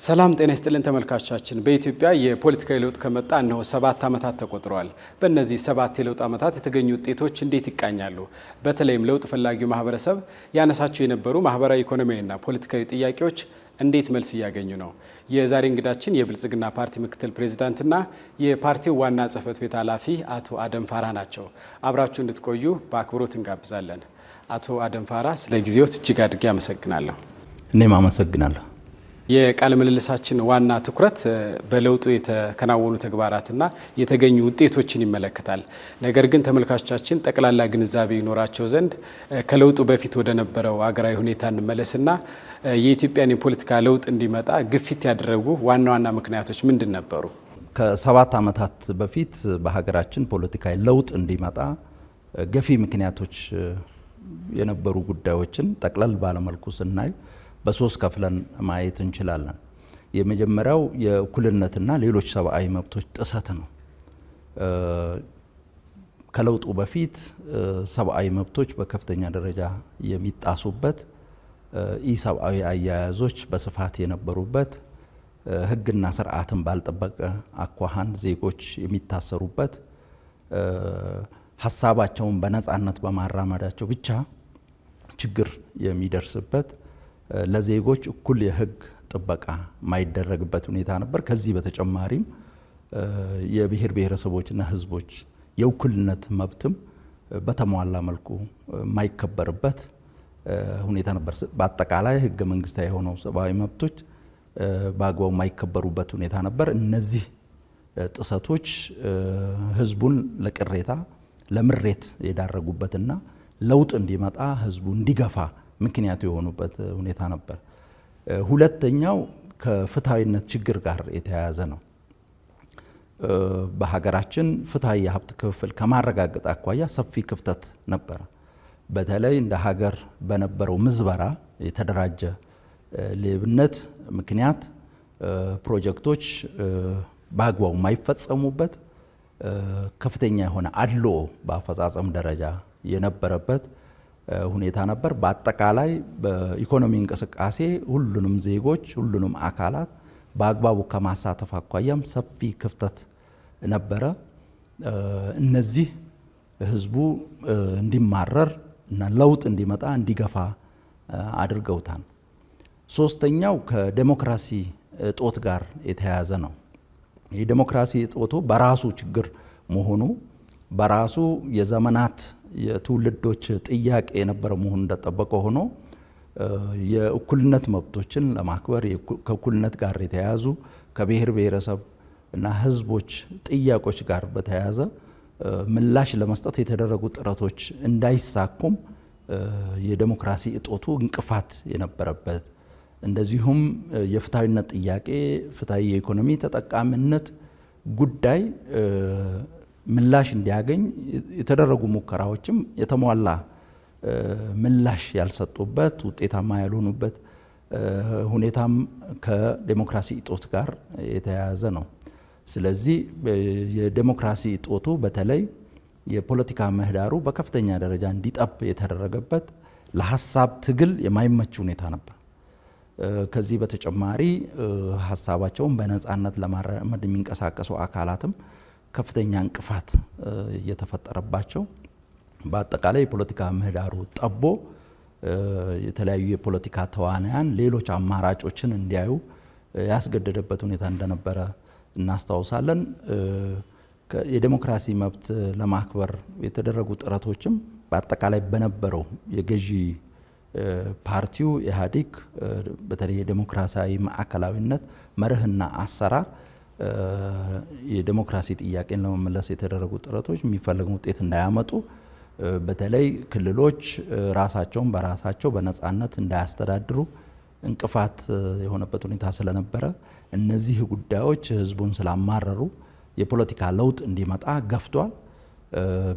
ሰላም ጤና ይስጥልን ተመልካቾቻችን። በኢትዮጵያ የፖለቲካዊ ለውጥ ከመጣ እነሆ 7 ዓመታት ተቆጥረዋል። በእነዚህ 7 የለውጥ ዓመታት የተገኙ ውጤቶች እንዴት ይቃኛሉ? በተለይም ለውጥ ፈላጊው ማህበረሰብ ያነሳቸው የነበሩ ማህበራዊ፣ ኢኮኖሚያዊና ፖለቲካዊ ጥያቄዎች እንዴት መልስ እያገኙ ነው? የዛሬ እንግዳችን የብልጽግና ፓርቲ ምክትል ፕሬዝዳንትና የፓርቲው ዋና ጽህፈት ቤት ኃላፊ አቶ አደም ፋራ ናቸው። አብራችሁ እንድትቆዩ በአክብሮት እንጋብዛለን። አቶ አደም ፋራ ስለ ጊዜዎት እጅግ አድርጌ አመሰግናለሁ። እኔም አመሰግናለሁ። የቃለ ምልልሳችን ዋና ትኩረት በለውጡ የተከናወኑ ተግባራትና የተገኙ ውጤቶችን ይመለከታል። ነገር ግን ተመልካቾቻችን ጠቅላላ ግንዛቤ ይኖራቸው ዘንድ ከለውጡ በፊት ወደ ነበረው አገራዊ ሁኔታ እንመለስና የኢትዮጵያን የፖለቲካ ለውጥ እንዲመጣ ግፊት ያደረጉ ዋና ዋና ምክንያቶች ምንድን ነበሩ? ከ7 ዓመታት በፊት በሀገራችን ፖለቲካዊ ለውጥ እንዲመጣ ገፊ ምክንያቶች የነበሩ ጉዳዮችን ጠቅለል ባለመልኩ ስናይ በሶስት ከፍለን ማየት እንችላለን። የመጀመሪያው የእኩልነትና ሌሎች ሰብአዊ መብቶች ጥሰት ነው። ከለውጡ በፊት ሰብአዊ መብቶች በከፍተኛ ደረጃ የሚጣሱበት፣ ኢሰብአዊ አያያዞች በስፋት የነበሩበት፣ ሕግና ስርዓትን ባልጠበቀ አኳኋን ዜጎች የሚታሰሩበት፣ ሀሳባቸውን በነጻነት በማራመዳቸው ብቻ ችግር የሚደርስበት፣ ለዜጎች እኩል የህግ ጥበቃ ማይደረግበት ሁኔታ ነበር። ከዚህ በተጨማሪም የብሔር ብሔረሰቦችና ህዝቦች የእኩልነት መብትም በተሟላ መልኩ ማይከበርበት ሁኔታ ነበር። በአጠቃላይ ህገ መንግስታዊ የሆነው ሰብአዊ መብቶች በአግባቡ ማይከበሩበት ሁኔታ ነበር። እነዚህ ጥሰቶች ህዝቡን ለቅሬታ ለምሬት የዳረጉበትና ለውጥ እንዲመጣ ህዝቡ እንዲገፋ ምክንያቱ የሆኑበት ሁኔታ ነበር። ሁለተኛው ከፍትሃዊነት ችግር ጋር የተያያዘ ነው። በሀገራችን ፍትሃዊ የሀብት ክፍፍል ከማረጋገጥ አኳያ ሰፊ ክፍተት ነበረ። በተለይ እንደ ሀገር በነበረው ምዝበራ፣ የተደራጀ ሌብነት ምክንያት ፕሮጀክቶች በአግባቡ ማይፈጸሙበት፣ ከፍተኛ የሆነ አድልኦ በአፈጻጸም ደረጃ የነበረበት ሁኔታ ነበር። በአጠቃላይ በኢኮኖሚ እንቅስቃሴ ሁሉንም ዜጎች ሁሉንም አካላት በአግባቡ ከማሳተፍ አኳያም ሰፊ ክፍተት ነበረ። እነዚህ ህዝቡ እንዲማረር እና ለውጥ እንዲመጣ እንዲገፋ አድርገውታል። ሶስተኛው ከዴሞክራሲ እጦት ጋር የተያያዘ ነው። የዴሞክራሲ እጦቱ በራሱ ችግር መሆኑ በራሱ የዘመናት የትውልዶች ጥያቄ የነበረ መሆኑ እንደጠበቀ ሆኖ የእኩልነት መብቶችን ለማክበር ከእኩልነት ጋር የተያያዙ ከብሔር ብሔረሰብ እና ህዝቦች ጥያቄዎች ጋር በተያያዘ ምላሽ ለመስጠት የተደረጉ ጥረቶች እንዳይሳኩም የዴሞክራሲ እጦቱ እንቅፋት የነበረበት፣ እንደዚሁም የፍትሃዊነት ጥያቄ ፍትሃዊ የኢኮኖሚ ተጠቃሚነት ጉዳይ ምላሽ እንዲያገኝ የተደረጉ ሙከራዎችም የተሟላ ምላሽ ያልሰጡበት ውጤታማ ያልሆኑበት ሁኔታም ከዴሞክራሲ እጦት ጋር የተያያዘ ነው። ስለዚህ የዴሞክራሲ እጦቱ በተለይ የፖለቲካ ምህዳሩ በከፍተኛ ደረጃ እንዲጠብ የተደረገበት፣ ለሀሳብ ትግል የማይመች ሁኔታ ነበር። ከዚህ በተጨማሪ ሀሳባቸውን በነጻነት ለማራመድ የሚንቀሳቀሱ አካላትም ከፍተኛ እንቅፋት እየተፈጠረባቸው በአጠቃላይ የፖለቲካ ምህዳሩ ጠቦ የተለያዩ የፖለቲካ ተዋናያን ሌሎች አማራጮችን እንዲያዩ ያስገደደበት ሁኔታ እንደነበረ እናስታውሳለን። የዴሞክራሲ መብት ለማክበር የተደረጉ ጥረቶችም በአጠቃላይ በነበረው የገዢ ፓርቲው ኢህአዴግ በተለይ የዴሞክራሲያዊ ማዕከላዊነት መርህና አሰራር የዴሞክራሲ ጥያቄን ለመመለስ የተደረጉ ጥረቶች የሚፈለገው ውጤት እንዳያመጡ፣ በተለይ ክልሎች ራሳቸውን በራሳቸው በነጻነት እንዳያስተዳድሩ እንቅፋት የሆነበት ሁኔታ ስለነበረ እነዚህ ጉዳዮች ህዝቡን ስላማረሩ የፖለቲካ ለውጥ እንዲመጣ ገፍቷል።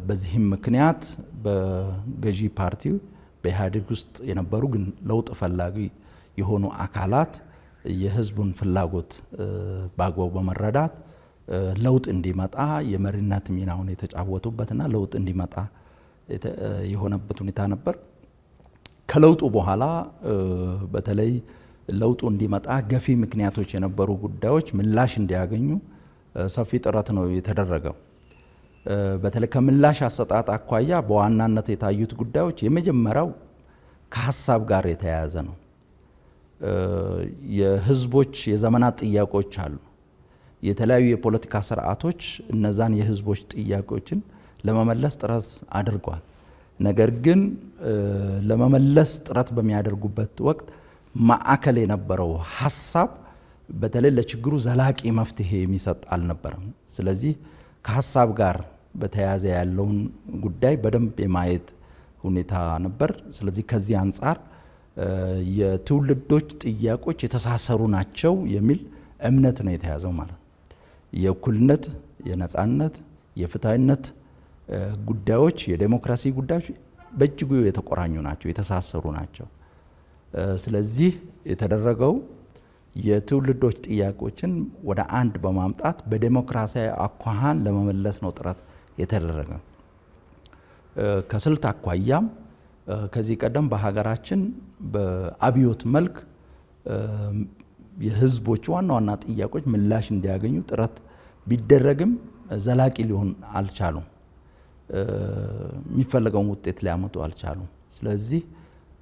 በዚህም ምክንያት በገዢ ፓርቲው በኢህአዴግ ውስጥ የነበሩ ግን ለውጥ ፈላጊ የሆኑ አካላት የህዝቡን ፍላጎት በአግባቡ በመረዳት ለውጥ እንዲመጣ የመሪነት ሚናውን የተጫወቱበትና ለውጥ እንዲመጣ የሆነበት ሁኔታ ነበር። ከለውጡ በኋላ በተለይ ለውጡ እንዲመጣ ገፊ ምክንያቶች የነበሩ ጉዳዮች ምላሽ እንዲያገኙ ሰፊ ጥረት ነው የተደረገው። በተለይ ከምላሽ አሰጣጥ አኳያ በዋናነት የታዩት ጉዳዮች የመጀመሪያው ከሀሳብ ጋር የተያያዘ ነው። የህዝቦች የዘመናት ጥያቄዎች አሉ። የተለያዩ የፖለቲካ ስርዓቶች እነዛን የህዝቦች ጥያቄዎችን ለመመለስ ጥረት አድርገዋል። ነገር ግን ለመመለስ ጥረት በሚያደርጉበት ወቅት ማዕከል የነበረው ሀሳብ በተለይ ለችግሩ ዘላቂ መፍትሄ የሚሰጥ አልነበረም። ስለዚህ ከሀሳብ ጋር በተያያዘ ያለውን ጉዳይ በደንብ የማየት ሁኔታ ነበር። ስለዚህ ከዚህ አንጻር የትውልዶች ጥያቄዎች የተሳሰሩ ናቸው የሚል እምነት ነው የተያዘው ማለት ነው። የእኩልነት፣ የነጻነት፣ የፍትሃዊነት ጉዳዮች፣ የዴሞክራሲ ጉዳዮች በእጅጉ የተቆራኙ ናቸው፣ የተሳሰሩ ናቸው። ስለዚህ የተደረገው የትውልዶች ጥያቄዎችን ወደ አንድ በማምጣት በዴሞክራሲያዊ አኳኋን ለመመለስ ነው ጥረት የተደረገ። ከስልት አኳያም ከዚህ ቀደም በሀገራችን በአብዮት መልክ የህዝቦች ዋና ዋና ጥያቄዎች ምላሽ እንዲያገኙ ጥረት ቢደረግም ዘላቂ ሊሆን አልቻሉም። የሚፈለገውን ውጤት ሊያመጡ አልቻሉም። ስለዚህ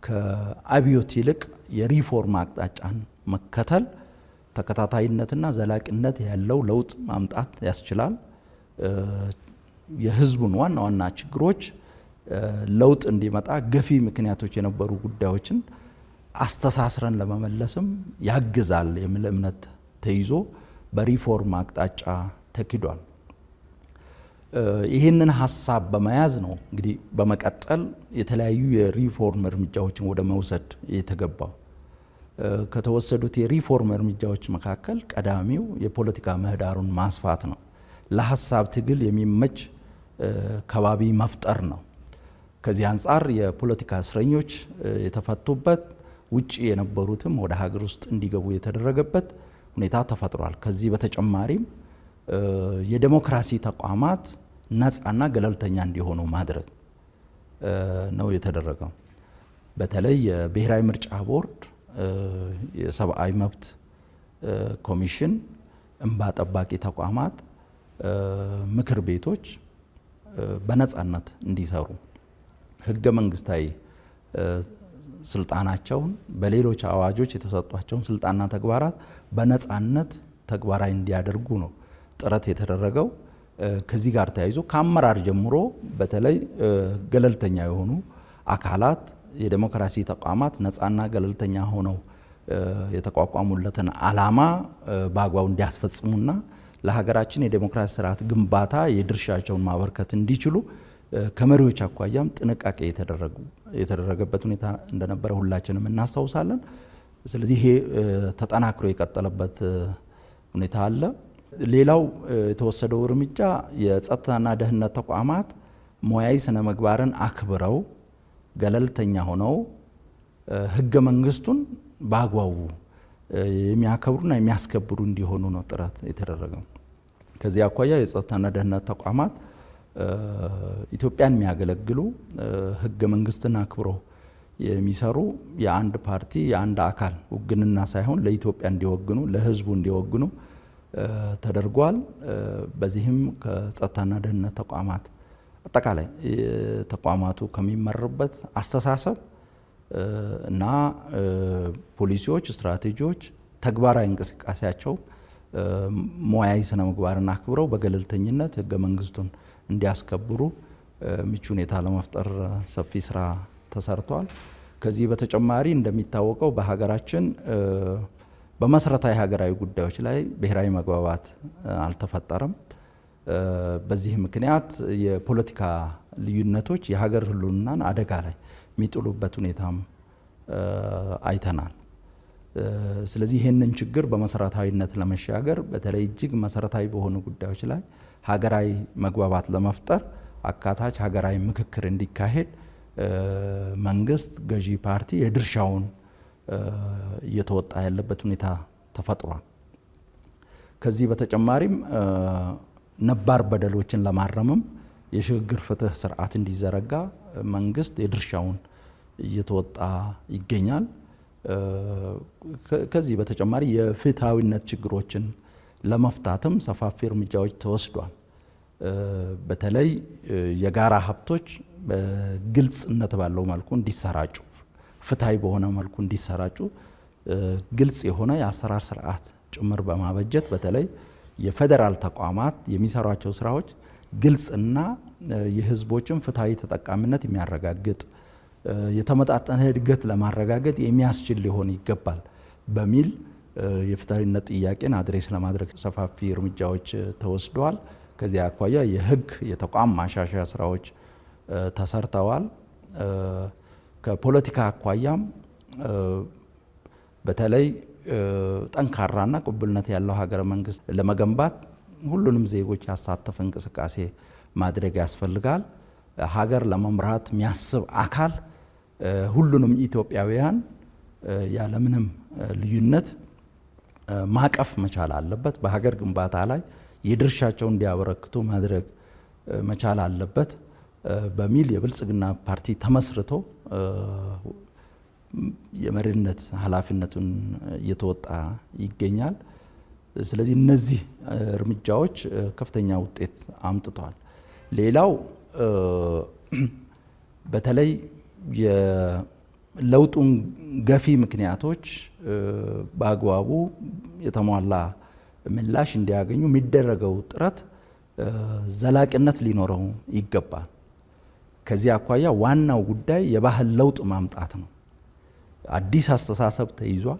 ከአብዮት ይልቅ የሪፎርም አቅጣጫን መከተል ተከታታይነትና ዘላቂነት ያለው ለውጥ ማምጣት ያስችላል። የህዝቡን ዋና ዋና ችግሮች ለውጥ እንዲመጣ ገፊ ምክንያቶች የነበሩ ጉዳዮችን አስተሳስረን ለመመለስም ያግዛል የሚል እምነት ተይዞ በሪፎርም አቅጣጫ ተኪዷል። ይህንን ሀሳብ በመያዝ ነው እንግዲህ በመቀጠል የተለያዩ የሪፎርም እርምጃዎችን ወደ መውሰድ የተገባው። ከተወሰዱት የሪፎርም እርምጃዎች መካከል ቀዳሚው የፖለቲካ ምህዳሩን ማስፋት ነው። ለሀሳብ ትግል የሚመች ከባቢ መፍጠር ነው። ከዚህ አንጻር የፖለቲካ እስረኞች የተፈቱበት፣ ውጭ የነበሩትም ወደ ሀገር ውስጥ እንዲገቡ የተደረገበት ሁኔታ ተፈጥሯል። ከዚህ በተጨማሪም የዴሞክራሲ ተቋማት ነፃና ገለልተኛ እንዲሆኑ ማድረግ ነው የተደረገው። በተለይ የብሔራዊ ምርጫ ቦርድ፣ የሰብአዊ መብት ኮሚሽን፣ እንባ ጠባቂ ተቋማት፣ ምክር ቤቶች በነፃነት እንዲሰሩ ህገ መንግስታዊ ስልጣናቸውን በሌሎች አዋጆች የተሰጧቸውን ስልጣንና ተግባራት በነፃነት ተግባራዊ እንዲያደርጉ ነው ጥረት የተደረገው። ከዚህ ጋር ተያይዞ ከአመራር ጀምሮ በተለይ ገለልተኛ የሆኑ አካላት የዴሞክራሲ ተቋማት ነፃና ገለልተኛ ሆነው የተቋቋሙለትን ዓላማ በአግባቡ እንዲያስፈጽሙና ለሀገራችን የዴሞክራሲ ስርዓት ግንባታ የድርሻቸውን ማበርከት እንዲችሉ ከመሪዎች አኳያም ጥንቃቄ የተደረገበት ሁኔታ እንደነበረ ሁላችንም እናስታውሳለን። ስለዚህ ይሄ ተጠናክሮ የቀጠለበት ሁኔታ አለ። ሌላው የተወሰደው እርምጃ የጸጥታና ደህንነት ተቋማት ሙያዊ ስነ ምግባርን አክብረው ገለልተኛ ሆነው ህገ መንግስቱን በአግባቡ የሚያከብሩና የሚያስከብሩ እንዲሆኑ ነው ጥረት የተደረገው። ከዚህ አኳያ የጸጥታና ደህንነት ተቋማት ኢትዮጵያን የሚያገለግሉ ህገ መንግስትን አክብረው የሚሰሩ የአንድ ፓርቲ የአንድ አካል ውግንና ሳይሆን ለኢትዮጵያ እንዲወግኑ ለህዝቡ እንዲወግኑ ተደርጓል። በዚህም ከጸጥታና ደህንነት ተቋማት አጠቃላይ ተቋማቱ ከሚመሩበት አስተሳሰብ እና ፖሊሲዎች፣ ስትራቴጂዎች፣ ተግባራዊ እንቅስቃሴያቸው ሙያዊ ስነ ምግባርን አክብረው በገለልተኝነት ህገ መንግስቱን እንዲያስከብሩ ምቹ ሁኔታ ለመፍጠር ሰፊ ስራ ተሰርቷል። ከዚህ በተጨማሪ እንደሚታወቀው በሀገራችን በመሰረታዊ ሀገራዊ ጉዳዮች ላይ ብሔራዊ መግባባት አልተፈጠረም። በዚህ ምክንያት የፖለቲካ ልዩነቶች የሀገር ህልውናን አደጋ ላይ የሚጥሉበት ሁኔታም አይተናል። ስለዚህ ይህንን ችግር በመሰረታዊነት ለመሻገር በተለይ እጅግ መሰረታዊ በሆኑ ጉዳዮች ላይ ሀገራዊ መግባባት ለመፍጠር አካታች ሀገራዊ ምክክር እንዲካሄድ መንግስት፣ ገዢ ፓርቲ የድርሻውን እየተወጣ ያለበት ሁኔታ ተፈጥሯል። ከዚህ በተጨማሪም ነባር በደሎችን ለማረምም የሽግግር ፍትህ ስርዓት እንዲዘረጋ መንግስት የድርሻውን እየተወጣ ይገኛል። ከዚህ በተጨማሪ የፍትሃዊነት ችግሮችን ለመፍታትም ሰፋፊ እርምጃዎች ተወስዷል። በተለይ የጋራ ሀብቶች ግልጽነት ባለው መልኩ እንዲሰራጩ፣ ፍትሃዊ በሆነ መልኩ እንዲሰራጩ ግልጽ የሆነ የአሰራር ስርዓት ጭምር በማበጀት በተለይ የፌዴራል ተቋማት የሚሰሯቸው ስራዎች ግልጽና የህዝቦችን ፍትሃዊ ተጠቃሚነት የሚያረጋግጥ የተመጣጠነ እድገት ለማረጋገጥ የሚያስችል ሊሆን ይገባል በሚል የፍትሃዊነት ጥያቄን አድሬስ ለማድረግ ሰፋፊ እርምጃዎች ተወስደዋል። ከዚያ አኳያ የህግ የተቋም ማሻሻያ ስራዎች ተሰርተዋል። ከፖለቲካ አኳያም በተለይ ጠንካራና ቅቡልነት ያለው ሀገረ መንግስት ለመገንባት ሁሉንም ዜጎች ያሳተፈ እንቅስቃሴ ማድረግ ያስፈልጋል። ሀገር ለመምራት የሚያስብ አካል ሁሉንም ኢትዮጵያውያን ያለምንም ልዩነት ማቀፍ መቻል አለበት። በሀገር ግንባታ ላይ የድርሻቸውን እንዲያበረክቱ ማድረግ መቻል አለበት በሚል የብልጽግና ፓርቲ ተመስርቶ የመሪነት ኃላፊነቱን እየተወጣ ይገኛል። ስለዚህ እነዚህ እርምጃዎች ከፍተኛ ውጤት አምጥተዋል። ሌላው በተለይ የለውጡን ገፊ ምክንያቶች በአግባቡ የተሟላ ምላሽ እንዲያገኙ የሚደረገው ጥረት ዘላቂነት ሊኖረው ይገባል። ከዚህ አኳያ ዋናው ጉዳይ የባህል ለውጥ ማምጣት ነው። አዲስ አስተሳሰብ ተይዟል።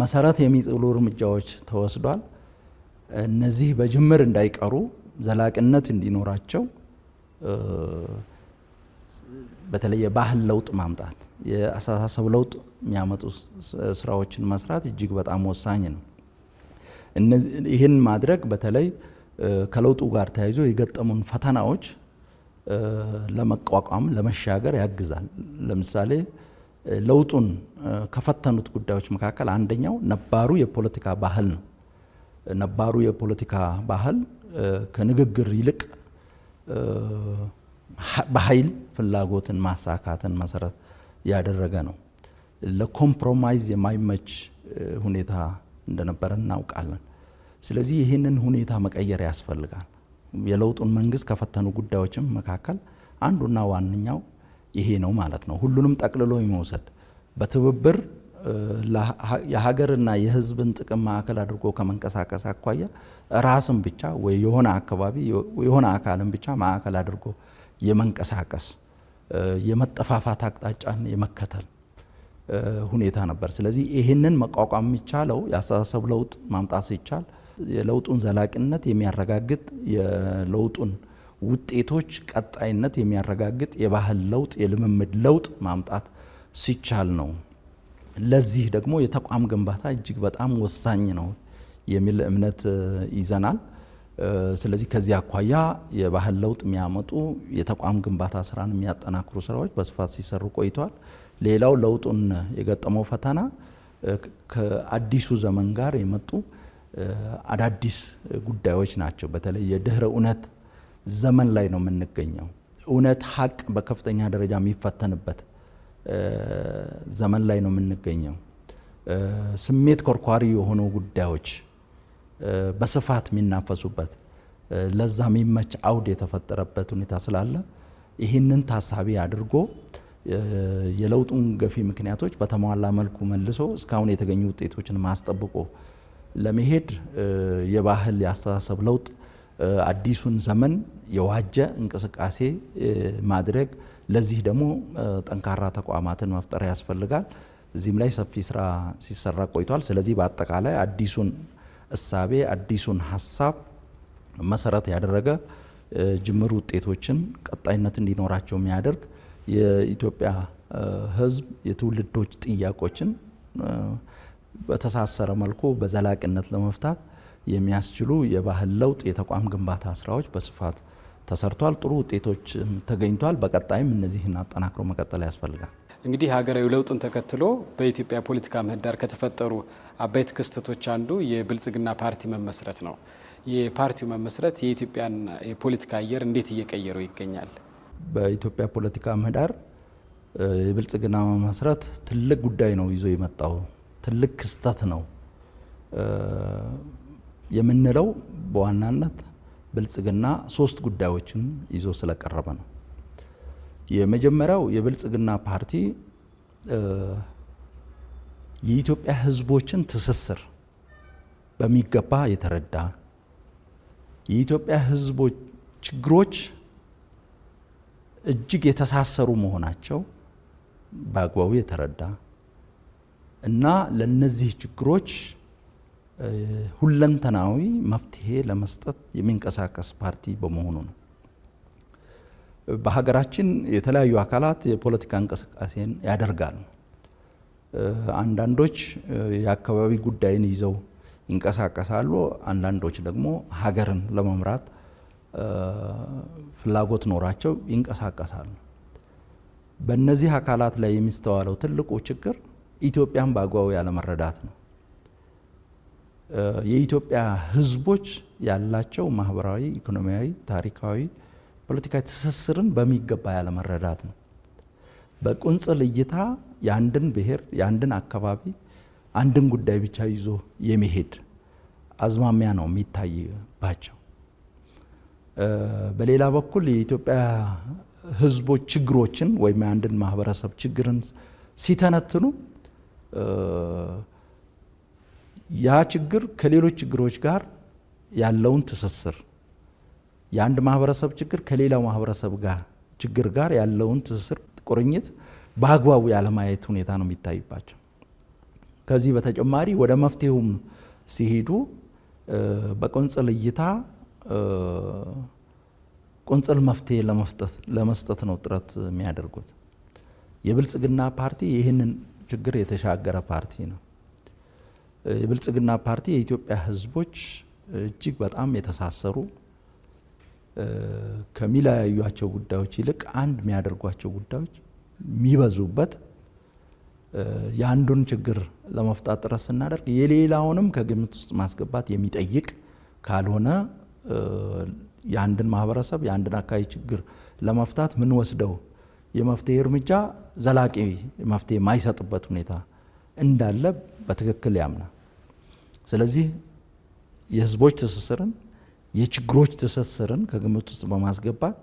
መሰረት የሚጥሉ እርምጃዎች ተወስዷል። እነዚህ በጅምር እንዳይቀሩ ዘላቂነት እንዲኖራቸው በተለይ የባህል ለውጥ ማምጣት፣ የአስተሳሰብ ለውጥ የሚያመጡ ስራዎችን መስራት እጅግ በጣም ወሳኝ ነው። ይህን ማድረግ በተለይ ከለውጡ ጋር ተያይዞ የገጠሙን ፈተናዎች ለመቋቋም ለመሻገር ያግዛል። ለምሳሌ ለውጡን ከፈተኑት ጉዳዮች መካከል አንደኛው ነባሩ የፖለቲካ ባህል ነው። ነባሩ የፖለቲካ ባህል ከንግግር ይልቅ በኃይል ፍላጎትን ማሳካትን መሰረት ያደረገ ነው። ለኮምፕሮማይዝ የማይመች ሁኔታ እንደነበረ እናውቃለን። ስለዚህ ይህንን ሁኔታ መቀየር ያስፈልጋል። የለውጡን መንግስት ከፈተኑ ጉዳዮችም መካከል አንዱና ዋነኛው ይሄ ነው ማለት ነው። ሁሉንም ጠቅልሎ የመውሰድ በትብብር የሀገርና የሕዝብን ጥቅም ማዕከል አድርጎ ከመንቀሳቀስ አኳያ ራስን ብቻ ወይ የሆነ አካባቢ የሆነ አካልን ብቻ ማዕከል አድርጎ የመንቀሳቀስ የመጠፋፋት አቅጣጫን የመከተል ሁኔታ ነበር። ስለዚህ ይህንን መቋቋም የሚቻለው የአስተሳሰብ ለውጥ ማምጣት ሲቻል የለውጡን ዘላቂነት የሚያረጋግጥ የለውጡን ውጤቶች ቀጣይነት የሚያረጋግጥ የባህል ለውጥ የልምምድ ለውጥ ማምጣት ሲቻል ነው። ለዚህ ደግሞ የተቋም ግንባታ እጅግ በጣም ወሳኝ ነው የሚል እምነት ይዘናል። ስለዚህ ከዚህ አኳያ የባህል ለውጥ የሚያመጡ የተቋም ግንባታ ስራን የሚያጠናክሩ ስራዎች በስፋት ሲሰሩ ቆይተዋል። ሌላው ለውጡን የገጠመው ፈተና ከአዲሱ ዘመን ጋር የመጡ አዳዲስ ጉዳዮች ናቸው። በተለይ የድህረ እውነት ዘመን ላይ ነው የምንገኘው። እውነት ሀቅ በከፍተኛ ደረጃ የሚፈተንበት ዘመን ላይ ነው የምንገኘው። ስሜት ኮርኳሪ የሆኑ ጉዳዮች በስፋት የሚናፈሱበት ለዛ የሚመች አውድ የተፈጠረበት ሁኔታ ስላለ ይህንን ታሳቢ አድርጎ የለውጡን ገፊ ምክንያቶች በተሟላ መልኩ መልሶ እስካሁን የተገኙ ውጤቶችን ማስጠብቆ ለመሄድ የባህል የአስተሳሰብ ለውጥ አዲሱን ዘመን የዋጀ እንቅስቃሴ ማድረግ፣ ለዚህ ደግሞ ጠንካራ ተቋማትን መፍጠር ያስፈልጋል። እዚህም ላይ ሰፊ ስራ ሲሰራ ቆይቷል። ስለዚህ በአጠቃላይ አዲሱን እሳቤ አዲሱን ሀሳብ መሰረት ያደረገ ጅምር ውጤቶችን ቀጣይነት እንዲኖራቸው የሚያደርግ የኢትዮጵያ ሕዝብ የትውልዶች ጥያቄዎችን በተሳሰረ መልኩ በዘላቂነት ለመፍታት የሚያስችሉ የባህል ለውጥ የተቋም ግንባታ ስራዎች በስፋት ተሰርቷል። ጥሩ ውጤቶች ተገኝቷል። በቀጣይም እነዚህን አጠናክሮ መቀጠል ያስፈልጋል። እንግዲህ ሀገራዊ ለውጡን ተከትሎ በኢትዮጵያ ፖለቲካ ምህዳር ከተፈጠሩ አበይት ክስተቶች አንዱ የብልጽግና ፓርቲ መመስረት ነው። የፓርቲው መመስረት የኢትዮጵያን የፖለቲካ አየር እንዴት እየቀየረው ይገኛል? በኢትዮጵያ ፖለቲካ ምህዳር የብልጽግና መመስረት ትልቅ ጉዳይ ነው ይዞ የመጣው ትልቅ ክስተት ነው የምንለው በዋናነት ብልጽግና 3 ጉዳዮችን ይዞ ስለቀረበ ነው። የመጀመሪያው የብልጽግና ፓርቲ የኢትዮጵያ ሕዝቦችን ትስስር በሚገባ የተረዳ የኢትዮጵያ ሕዝቦች ችግሮች እጅግ የተሳሰሩ መሆናቸው በአግባቡ የተረዳ እና ለነዚህ ችግሮች ሁለንተናዊ መፍትሄ ለመስጠት የሚንቀሳቀስ ፓርቲ በመሆኑ ነው። በሀገራችን የተለያዩ አካላት የፖለቲካ እንቅስቃሴን ያደርጋሉ። አንዳንዶች የአካባቢ ጉዳይን ይዘው ይንቀሳቀሳሉ፣ አንዳንዶች ደግሞ ሀገርን ለመምራት ፍላጎት ኖራቸው ይንቀሳቀሳሉ። በእነዚህ አካላት ላይ የሚስተዋለው ትልቁ ችግር ኢትዮጵያን በአግባቡ ያለመረዳት ነው። የኢትዮጵያ ሕዝቦች ያላቸው ማህበራዊ፣ ኢኮኖሚያዊ፣ ታሪካዊ፣ ፖለቲካዊ ትስስርን በሚገባ ያለመረዳት ነው። በቁንጽል እይታ የአንድን ብሔር፣ የአንድን አካባቢ፣ አንድን ጉዳይ ብቻ ይዞ የመሄድ አዝማሚያ ነው የሚታይባቸው። በሌላ በኩል የኢትዮጵያ ሕዝቦች ችግሮችን ወይም የአንድን ማህበረሰብ ችግርን ሲተነትኑ ያ ችግር ከሌሎች ችግሮች ጋር ያለውን ትስስር የአንድ ማህበረሰብ ችግር ከሌላው ማህበረሰብ ጋር ችግር ጋር ያለውን ትስስር ቁርኝት በአግባቡ ያለማየት ሁኔታ ነው የሚታይባቸው። ከዚህ በተጨማሪ ወደ መፍትሄውም ሲሄዱ በቁንጽል እይታ ቁንጽል መፍትሄ ለመስጠት ነው ጥረት የሚያደርጉት። የብልጽግና ፓርቲ ይህንን ችግር የተሻገረ ፓርቲ ነው። የብልጽግና ፓርቲ የኢትዮጵያ ሕዝቦች እጅግ በጣም የተሳሰሩ ከሚለያዩቸው ጉዳዮች ይልቅ አንድ የሚያደርጓቸው ጉዳዮች የሚበዙበት የአንዱን ችግር ለመፍታት ጥረት ስናደርግ የሌላውንም ከግምት ውስጥ ማስገባት የሚጠይቅ ካልሆነ የአንድን ማህበረሰብ የአንድን አካባቢ ችግር ለመፍታት ምን ወስደው የመፍትሄ እርምጃ ዘላቂ መፍትሄ የማይሰጥበት ሁኔታ እንዳለ በትክክል ያምናል። ስለዚህ የህዝቦች ትስስርን የችግሮች ትስስርን ከግምት ውስጥ በማስገባት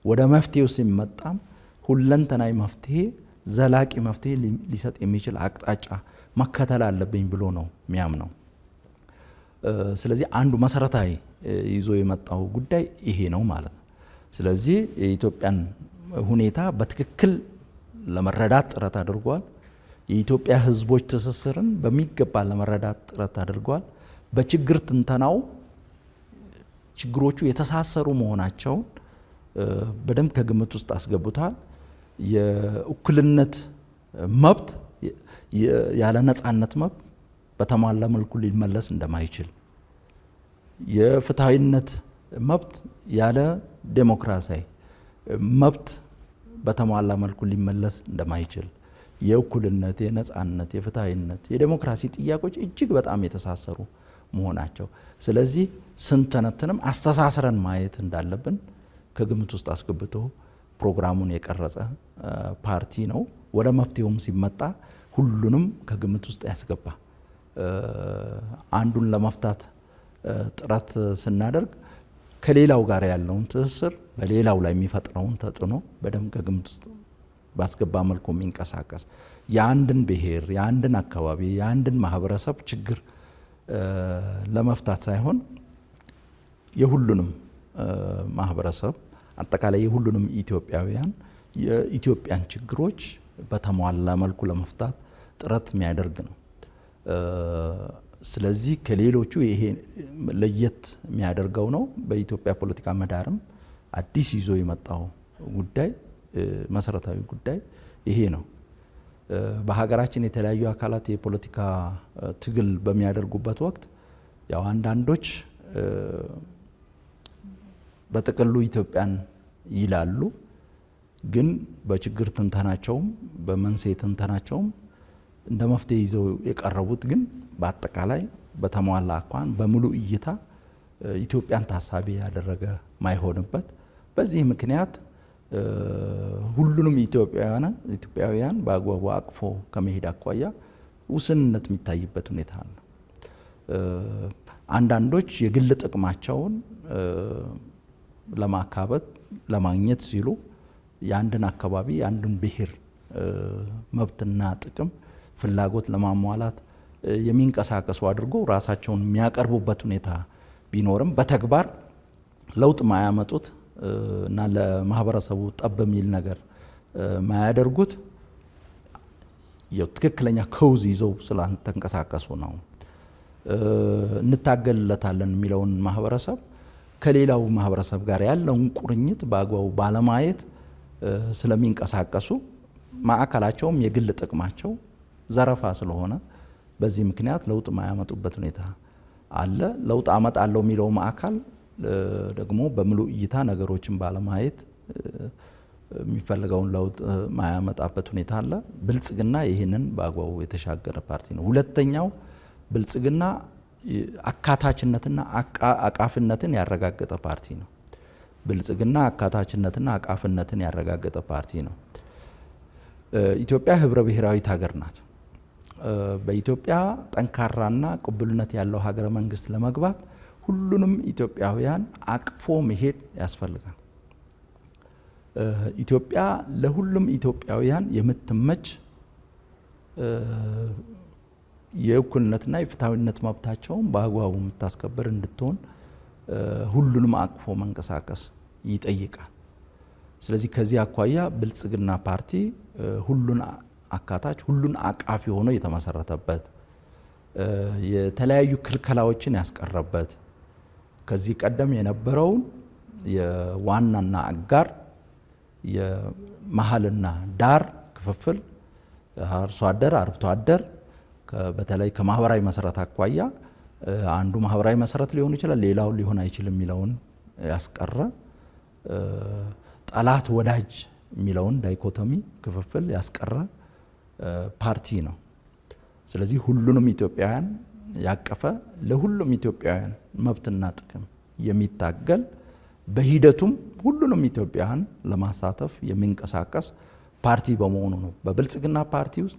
ወደ መፍትሄው ሲመጣም ሁለንተናዊ መፍትሄ ዘላቂ መፍትሄ ሊሰጥ የሚችል አቅጣጫ መከተል አለብኝ ብሎ ነው የሚያምነው። ስለዚህ አንዱ መሰረታዊ ይዞ የመጣው ጉዳይ ይሄ ነው ማለት ነው። ስለዚህ የኢትዮጵያን ሁኔታ በትክክል ለመረዳት ጥረት አድርጓል። የኢትዮጵያ ህዝቦች ትስስርን በሚገባ ለመረዳት ጥረት አድርጓል። በችግር ትንተናው ችግሮቹ የተሳሰሩ መሆናቸውን በደንብ ከግምት ውስጥ አስገብቷል። የእኩልነት መብት ያለ ነጻነት መብት በተሟላ መልኩ ሊመለስ እንደማይችል፣ የፍትሃዊነት መብት ያለ ዴሞክራሲያዊ መብት በተሟላ መልኩ ሊመለስ እንደማይችል፣ የእኩልነት፣ የነጻነት፣ የፍትሃዊነት፣ የዴሞክራሲ ጥያቄዎች እጅግ በጣም የተሳሰሩ መሆናቸው ስለዚህ ስንተነትንም አስተሳስረን ማየት እንዳለብን ከግምት ውስጥ አስገብቶ ፕሮግራሙን የቀረጸ ፓርቲ ነው። ወደ መፍትሄውም ሲመጣ ሁሉንም ከግምት ውስጥ ያስገባ አንዱን ለመፍታት ጥረት ስናደርግ ከሌላው ጋር ያለውን ትስስር በሌላው ላይ የሚፈጥረውን ተጽዕኖ በደንብ ከግምት ውስጥ ባስገባ መልኩ የሚንቀሳቀስ የአንድን ብሔር፣ የአንድን አካባቢ፣ የአንድን ማህበረሰብ ችግር ለመፍታት ሳይሆን የሁሉንም ማህበረሰብ አጠቃላይ የሁሉንም ኢትዮጵያውያን የኢትዮጵያን ችግሮች በተሟላ መልኩ ለመፍታት ጥረት የሚያደርግ ነው። ስለዚህ ከሌሎቹ ይሄ ለየት የሚያደርገው ነው። በኢትዮጵያ ፖለቲካ ምህዳርም አዲስ ይዞ የመጣው ጉዳይ መሰረታዊ ጉዳይ ይሄ ነው። በሀገራችን የተለያዩ አካላት የፖለቲካ ትግል በሚያደርጉበት ወቅት ያው አንዳንዶች በጥቅሉ ኢትዮጵያን ይላሉ፣ ግን በችግር ትንተናቸውም በመንስኤ ትንተናቸውም እንደ መፍትሄ ይዘው የቀረቡት ግን በአጠቃላይ በተሟላ አኳን በሙሉ እይታ ኢትዮጵያን ታሳቢ ያደረገ ማይሆንበት በዚህ ምክንያት ሁሉንም ኢትዮጵያውያን በአግባቡ አቅፎ ከመሄድ አኳያ ውስንነት የሚታይበት ሁኔታ አለ። አንዳንዶች የግል ጥቅማቸውን ለማካበት ለማግኘት ሲሉ የአንድን አካባቢ የአንድን ብሔር መብትና ጥቅም ፍላጎት ለማሟላት የሚንቀሳቀሱ አድርገው ራሳቸውን የሚያቀርቡበት ሁኔታ ቢኖርም በተግባር ለውጥ ማያመጡት እና ለማህበረሰቡ ጠብ የሚል ነገር ማያደርጉት ትክክለኛ ከውዝ ይዘው ስላልተንቀሳቀሱ ነው። እንታገልለታለን የሚለውን ማህበረሰብ ከሌላው ማህበረሰብ ጋር ያለውን ቁርኝት በአግባቡ ባለማየት ስለሚንቀሳቀሱ ማዕከላቸውም የግል ጥቅማቸው ዘረፋ ስለሆነ በዚህ ምክንያት ለውጥ ማያመጡበት ሁኔታ አለ። ለውጥ አመጣለሁ የሚለው ማዕከል ደግሞ በሙሉ እይታ ነገሮችን ባለማየት የሚፈልገውን ለውጥ ማያመጣበት ሁኔታ አለ። ብልጽግና ይህንን በአግባቡ የተሻገረ ፓርቲ ነው። ሁለተኛው ብልጽግና አካታችነትና አቃፍነትን ያረጋገጠ ፓርቲ ነው። ብልጽግና አካታችነትና አቃፍነትን ያረጋገጠ ፓርቲ ነው። ኢትዮጵያ ህብረ ብሔራዊት ሀገር ናት። በኢትዮጵያ ጠንካራና ቅቡልነት ያለው ሀገረ መንግስት ለመግባት ሁሉንም ኢትዮጵያውያን አቅፎ መሄድ ያስፈልጋል። ኢትዮጵያ ለሁሉም ኢትዮጵያውያን የምትመች የእኩልነትና የፍትሃዊነት መብታቸውን በአግባቡ የምታስከብር እንድትሆን ሁሉንም አቅፎ መንቀሳቀስ ይጠይቃል። ስለዚህ ከዚህ አኳያ ብልጽግና ፓርቲ ሁሉን አካታች ሁሉን አቃፊ ሆኖ የተመሰረተበት የተለያዩ ክልከላዎችን ያስቀረበት ከዚህ ቀደም የነበረውን የዋናና አጋር የመሀልና ዳር ክፍፍል አርሶ አደር አርብቶ አደር በተለይ ከማህበራዊ መሰረት አኳያ አንዱ ማህበራዊ መሰረት ሊሆን ይችላል፣ ሌላው ሊሆን አይችልም የሚለውን ያስቀረ ጠላት ወዳጅ የሚለውን ዳይኮቶሚ ክፍፍል ያስቀረ ፓርቲ ነው። ስለዚህ ሁሉንም ኢትዮጵያውያን ያቀፈ ለሁሉም ኢትዮጵያውያን መብትና ጥቅም የሚታገል በሂደቱም ሁሉንም ኢትዮጵያውያን ለማሳተፍ የሚንቀሳቀስ ፓርቲ በመሆኑ ነው። በብልጽግና ፓርቲ ውስጥ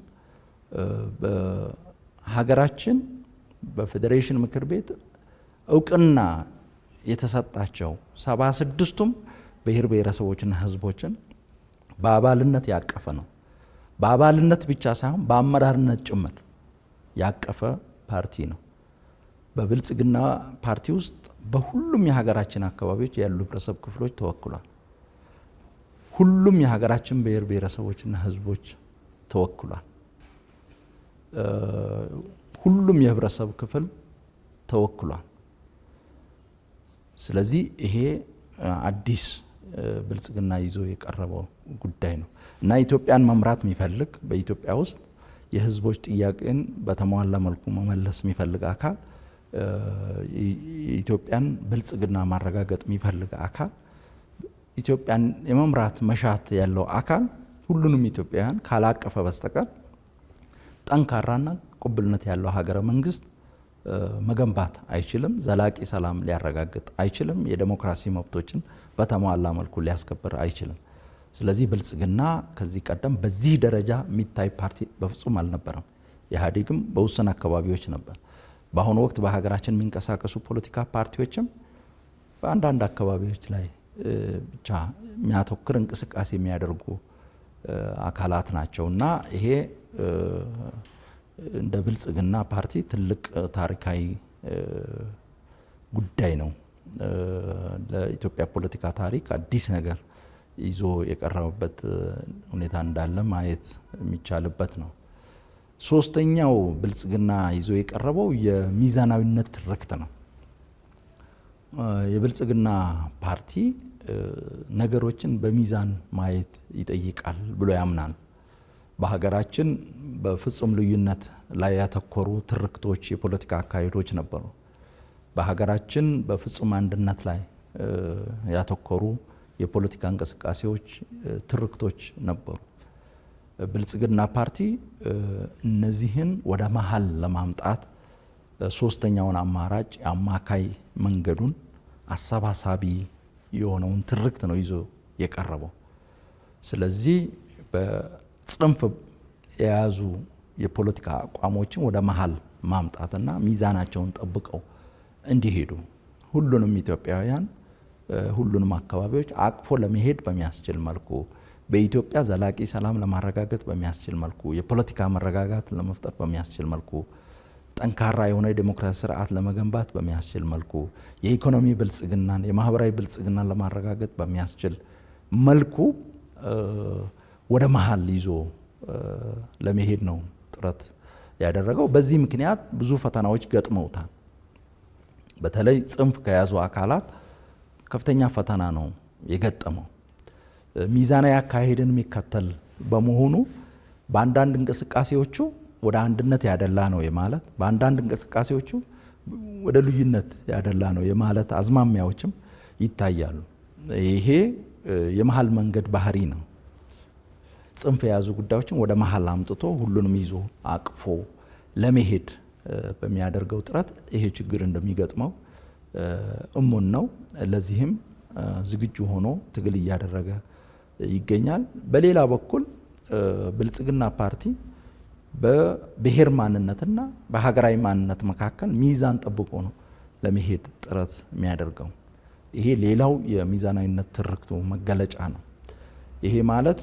በሀገራችን በፌዴሬሽን ምክር ቤት እውቅና የተሰጣቸው 76ቱም ብሔር ብሔረሰቦችና ህዝቦችን በአባልነት ያቀፈ ነው። በአባልነት ብቻ ሳይሆን በአመራርነት ጭምር ያቀፈ ፓርቲ ነው። በብልጽግና ፓርቲ ውስጥ በሁሉም የሀገራችን አካባቢዎች ያሉ ህብረተሰብ ክፍሎች ተወክሏል። ሁሉም የሀገራችን ብሔር ብሔረሰቦችና ህዝቦች ተወክሏል። ሁሉም የህብረተሰብ ክፍል ተወክሏል። ስለዚህ ይሄ አዲስ ብልጽግና ይዞ የቀረበው ጉዳይ ነው እና ኢትዮጵያን መምራት የሚፈልግ በኢትዮጵያ ውስጥ የህዝቦች ጥያቄን በተሟላ መልኩ መመለስ የሚፈልግ አካል ኢትዮጵያን ብልጽግና ማረጋገጥ የሚፈልግ አካል ኢትዮጵያን የመምራት መሻት ያለው አካል ሁሉንም ኢትዮጵያውያን ካላቀፈ በስተቀር ጠንካራና ቅቡልነት ያለው ሀገረ መንግስት መገንባት አይችልም። ዘላቂ ሰላም ሊያረጋግጥ አይችልም። የዲሞክራሲ መብቶችን በተሟላ መልኩ ሊያስከብር አይችልም። ስለዚህ ብልጽግና ከዚህ ቀደም በዚህ ደረጃ የሚታይ ፓርቲ በፍጹም አልነበረም። ኢህአዴግም በውስን አካባቢዎች ነበር። በአሁኑ ወቅት በሀገራችን የሚንቀሳቀሱ ፖለቲካ ፓርቲዎችም በአንዳንድ አካባቢዎች ላይ ብቻ የሚያተኩር እንቅስቃሴ የሚያደርጉ አካላት ናቸው እና ይሄ እንደ ብልጽግና ፓርቲ ትልቅ ታሪካዊ ጉዳይ ነው። ለኢትዮጵያ ፖለቲካ ታሪክ አዲስ ነገር ይዞ የቀረበበት ሁኔታ እንዳለ ማየት የሚቻልበት ነው። ሶስተኛው ብልጽግና ይዞ የቀረበው የሚዛናዊነት ትርክት ነው። የብልጽግና ፓርቲ ነገሮችን በሚዛን ማየት ይጠይቃል ብሎ ያምናል። በሀገራችን በፍጹም ልዩነት ላይ ያተኮሩ ትርክቶች፣ የፖለቲካ አካሄዶች ነበሩ። በሀገራችን በፍጹም አንድነት ላይ ያተኮሩ የፖለቲካ እንቅስቃሴዎች፣ ትርክቶች ነበሩ። ብልጽግና ፓርቲ እነዚህን ወደ መሀል ለማምጣት ሶስተኛውን አማራጭ የአማካይ መንገዱን አሰባሳቢ የሆነውን ትርክት ነው ይዞ የቀረበው። ስለዚህ በጽንፍ የያዙ የፖለቲካ አቋሞችን ወደ መሃል ማምጣትና ሚዛናቸውን ጠብቀው እንዲሄዱ ሁሉንም ኢትዮጵያውያን ሁሉንም አካባቢዎች አቅፎ ለመሄድ በሚያስችል መልኩ በኢትዮጵያ ዘላቂ ሰላም ለማረጋገጥ በሚያስችል መልኩ የፖለቲካ መረጋጋት ለመፍጠር በሚያስችል መልኩ ጠንካራ የሆነ የዲሞክራሲ ስርዓት ለመገንባት በሚያስችል መልኩ የኢኮኖሚ ብልጽግናን የማህበራዊ ብልጽግናን ለማረጋገጥ በሚያስችል መልኩ ወደ መሃል ይዞ ለመሄድ ነው ጥረት ያደረገው። በዚህ ምክንያት ብዙ ፈተናዎች ገጥመውታል። በተለይ ጽንፍ ከያዙ አካላት ከፍተኛ ፈተና ነው የገጠመው። ሚዛናዊ አካሄድን የሚከተል በመሆኑ በአንዳንድ እንቅስቃሴዎቹ ወደ አንድነት ያደላ ነው የማለት በአንዳንድ እንቅስቃሴዎቹ ወደ ልዩነት ያደላ ነው የማለት አዝማሚያዎችም ይታያሉ። ይሄ የመሃል መንገድ ባህሪ ነው። ጽንፍ የያዙ ጉዳዮችን ወደ መሃል አምጥቶ ሁሉንም ይዞ አቅፎ ለመሄድ በሚያደርገው ጥረት ይሄ ችግር እንደሚገጥመው እሙን ነው። ለዚህም ዝግጁ ሆኖ ትግል እያደረገ ይገኛል። በሌላ በኩል ብልጽግና ፓርቲ በብሔር ማንነትና በሀገራዊ ማንነት መካከል ሚዛን ጠብቆ ነው ለመሄድ ጥረት የሚያደርገው። ይሄ ሌላው የሚዛናዊነት ትርክቱ መገለጫ ነው። ይሄ ማለት